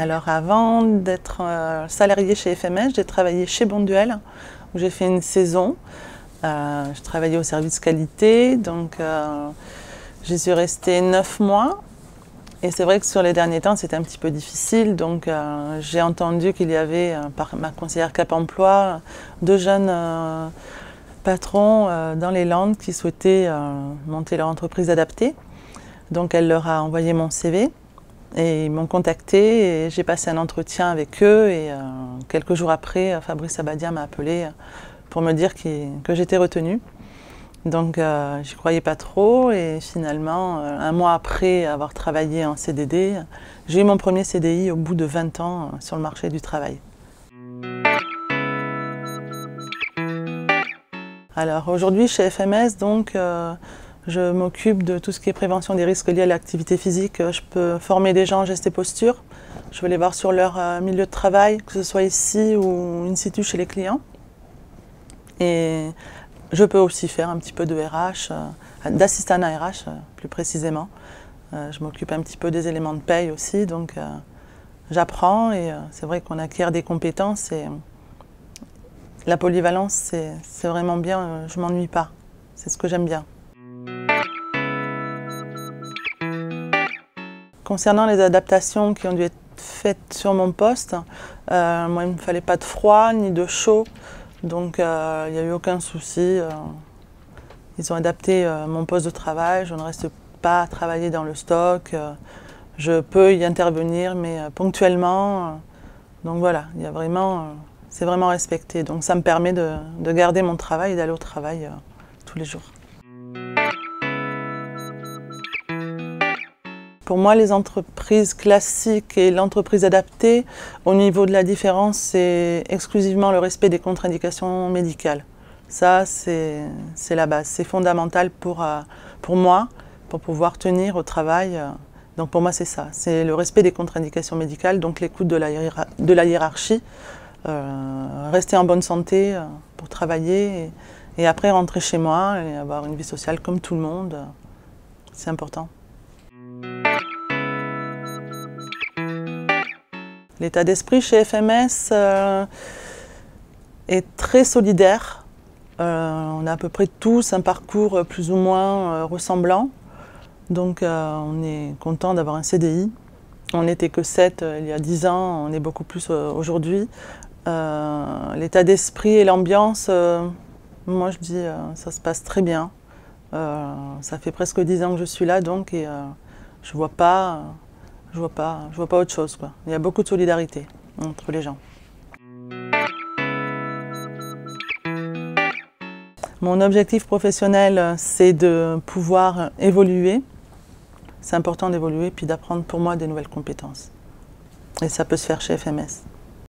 Alors avant d'être salariée chez FMS, j'ai travaillé chez Bonduelle, où j'ai fait une saison. Je travaillais au service qualité, donc j'y suis restée 9 mois. Et c'est vrai que sur les derniers temps, c'était un petit peu difficile. Donc j'ai entendu qu'il y avait, par ma conseillère Cap Emploi, 2 jeunes patrons dans les Landes qui souhaitaient monter leur entreprise adaptée. Donc elle leur a envoyé mon CV. Et ils m'ont contacté et j'ai passé un entretien avec eux et quelques jours après, Fabrice Abadia m'a appelé pour me dire que j'étais retenue. Donc j'y croyais pas trop et finalement, un mois après avoir travaillé en CDD, j'ai eu mon premier CDI au bout de 20 ans sur le marché du travail. Alors aujourd'hui chez FMS, donc, je m'occupe de tout ce qui est prévention des risques liés à l'activité physique. Je peux former des gens en gestes et postures. Je vais les voir sur leur milieu de travail, que ce soit ici ou in situ chez les clients. Et je peux aussi faire un petit peu de RH, d'assistanat RH plus précisément. Je m'occupe un petit peu des éléments de paye aussi, donc j'apprends et c'est vrai qu'on acquiert des compétences et la polyvalence c'est vraiment bien, je ne m'ennuie pas, c'est ce que j'aime bien. Concernant les adaptations qui ont dû être faites sur mon poste, moi il ne me fallait pas de froid ni de chaud, donc il n'y a eu aucun souci. Ils ont adapté mon poste de travail, je ne reste pas à travailler dans le stock, je peux y intervenir mais ponctuellement, donc voilà, c'est vraiment respecté. Donc ça me permet de garder mon travail et d'aller au travail tous les jours. Pour moi, les entreprises classiques et l'entreprise adaptée, au niveau de la différence, c'est exclusivement le respect des contre-indications médicales. Ça, c'est la base, c'est fondamental pour moi, pour pouvoir tenir au travail. Donc pour moi, c'est ça, c'est le respect des contre-indications médicales, donc l'écoute de la hiérarchie, rester en bonne santé pour travailler et après rentrer chez moi et avoir une vie sociale comme tout le monde, c'est important. L'état d'esprit chez FMS est très solidaire. On a à peu près tous un parcours plus ou moins ressemblant. Donc on est content d'avoir un CDI. On n'était que 7 il y a 10 ans, on est beaucoup plus aujourd'hui. L'état d'esprit et l'ambiance, moi je dis ça se passe très bien. Ça fait presque 10 ans que je suis là donc et je vois pas autre chose, quoi. Il y a beaucoup de solidarité entre les gens. Mon objectif professionnel, c'est de pouvoir évoluer. C'est important d'évoluer puis d'apprendre pour moi des nouvelles compétences. Et ça peut se faire chez FMS.